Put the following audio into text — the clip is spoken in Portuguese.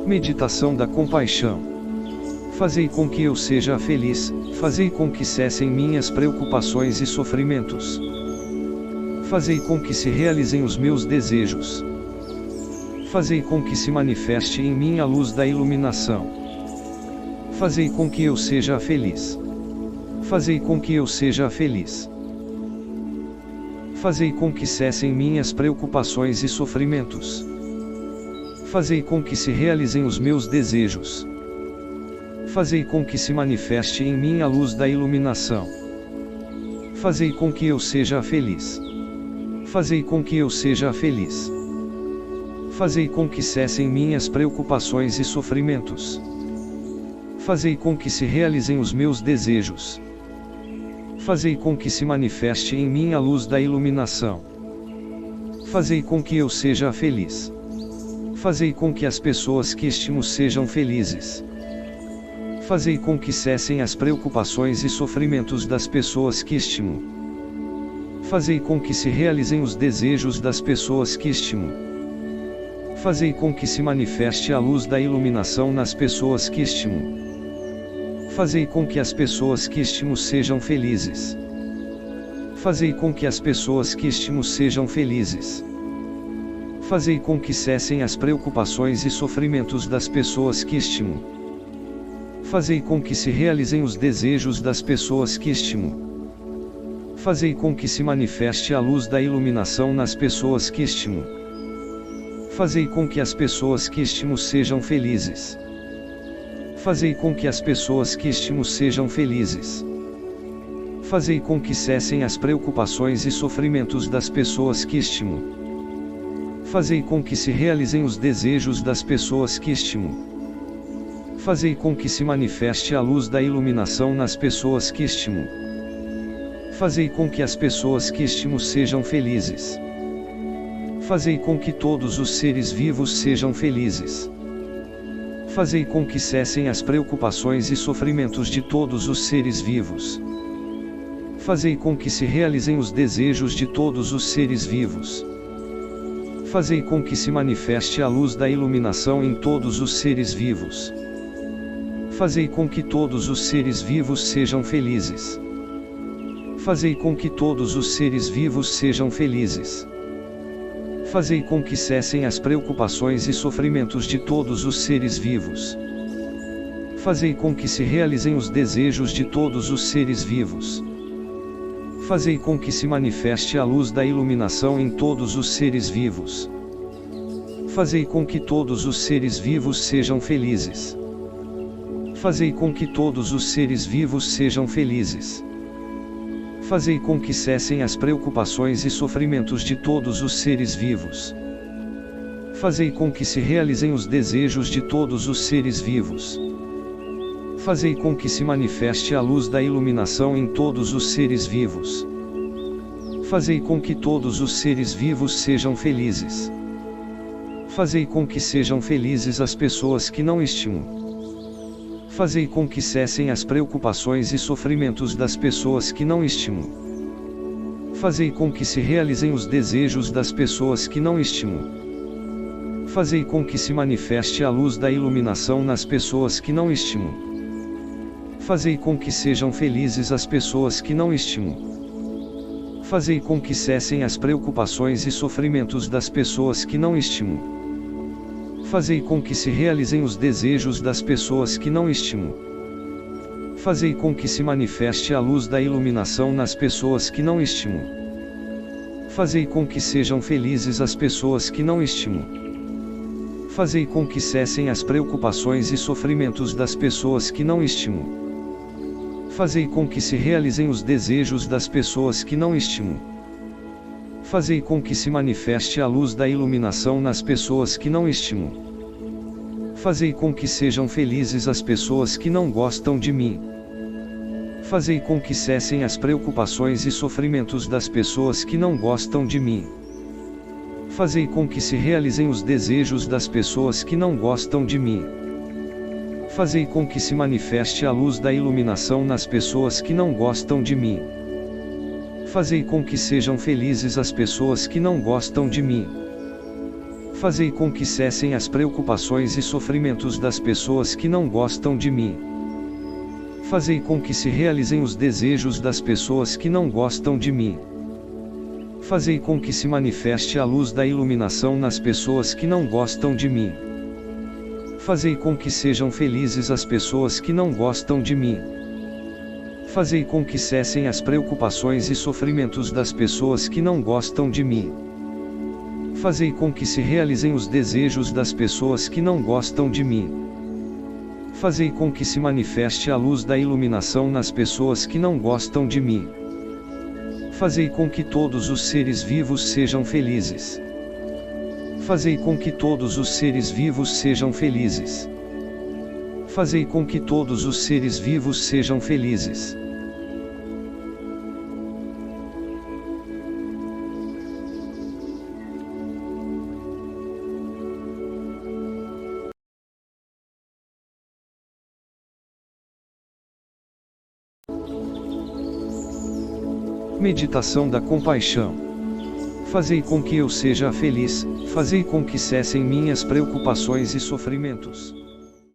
Meditação da compaixão. Fazei com que eu seja feliz, fazei com que cessem minhas preocupações e sofrimentos. Fazei com que se realizem os meus desejos. Fazei com que se manifeste em mim a luz da iluminação. Fazei com que eu seja feliz. Fazei com que eu seja feliz. Fazei com que cessem minhas preocupações e sofrimentos. Fazei com que se realizem os meus desejos. Fazei com que se manifeste em mim a luz da iluminação. Fazei com que eu seja feliz. Fazei com que eu seja feliz. Fazei com que cessem minhas preocupações e sofrimentos. Fazei com que se realizem os meus desejos. Fazei com que se manifeste em mim a luz da iluminação. Fazei com que eu seja feliz. Fazei com que as pessoas que estimo sejam felizes. Fazei com que cessem as preocupações e sofrimentos das pessoas que estimo. Fazei com que se realizem os desejos das pessoas que estimo. Fazei com que se manifeste a luz da iluminação nas pessoas que estimo. Fazei com que as pessoas que estimo sejam felizes. Fazei com que as pessoas que estimo sejam felizes. Fazei com que cessem as preocupações e sofrimentos das pessoas que estimo. Fazei com que se realizem os desejos das pessoas que estimo. Fazei com que se manifeste a luz da iluminação nas pessoas que estimo. Fazei com que as pessoas que estimo sejam felizes. Fazei com que as pessoas que estimo sejam felizes. Fazei com que cessem as preocupações e sofrimentos das pessoas que estimo. Fazei com que se realizem os desejos das pessoas que estimo. Fazei com que se manifeste a luz da iluminação nas pessoas que estimo. Fazei com que as pessoas que estimo sejam felizes. Fazei com que todos os seres vivos sejam felizes. Fazei com que cessem as preocupações e sofrimentos de todos os seres vivos. Fazei com que se realizem os desejos de todos os seres vivos. Fazei com que se manifeste a luz da iluminação em todos os seres vivos. Fazei com que todos os seres vivos sejam felizes. Fazei com que todos os seres vivos sejam felizes. Fazei com que cessem as preocupações e sofrimentos de todos os seres vivos. Fazei com que se realizem os desejos de todos os seres vivos. Fazei com que se manifeste a luz da iluminação em todos os seres vivos. Fazei com que todos os seres vivos sejam felizes. Fazei com que todos os seres vivos sejam felizes. Fazei com que cessem as preocupações e sofrimentos de todos os seres vivos. Fazei com que se realizem os desejos de todos os seres vivos. Fazei com que se manifeste a luz da iluminação em todos os seres vivos. Fazei com que todos os seres vivos sejam felizes. Fazei com que sejam felizes as pessoas que não estimo. Fazei com que cessem as preocupações e sofrimentos das pessoas que não estimo. Fazei com que se realizem os desejos das pessoas que não estimo. Fazei com que se manifeste a luz da iluminação nas pessoas que não estimo. Fazei com que sejam felizes as pessoas que não estimo. Fazei com que cessem as preocupações e sofrimentos das pessoas que não estimo. Fazei com que se realizem os desejos das pessoas que não estimo. Fazei com que se manifeste a luz da iluminação nas pessoas que não estimo. Fazei com que sejam felizes as pessoas que não estimo. Fazei com que cessem as preocupações e sofrimentos das pessoas que não estimo. Fazei com que se realizem os desejos das pessoas que não estimo. Fazei com que se manifeste a luz da iluminação nas pessoas que não estimo. Fazei com que sejam felizes as pessoas que não gostam de mim. Fazei com que cessem as preocupações e sofrimentos das pessoas que não gostam de mim. Fazei com que se realizem os desejos das pessoas que não gostam de mim. Fazei com que se manifeste a luz da iluminação nas pessoas que não gostam de mim. Fazei com que sejam felizes as pessoas que não gostam de mim. Fazei com que cessem as preocupações e sofrimentos das pessoas que não gostam de mim. Fazei com que se realizem os desejos das pessoas que não gostam de mim. Fazei com que se manifeste a luz da iluminação nas pessoas que não gostam de mim. Fazei com que sejam felizes as pessoas que não gostam de mim. Fazei com que cessem as preocupações e sofrimentos das pessoas que não gostam de mim. Fazei com que se realizem os desejos das pessoas que não gostam de mim. Fazei com que se manifeste a luz da iluminação nas pessoas que não gostam de mim. Fazei com que todos os seres vivos sejam felizes. Fazei com que todos os seres vivos sejam felizes. Fazei com que todos os seres vivos sejam felizes. Meditação da compaixão. Fazei com que eu seja feliz, fazei com que cessem minhas preocupações e sofrimentos.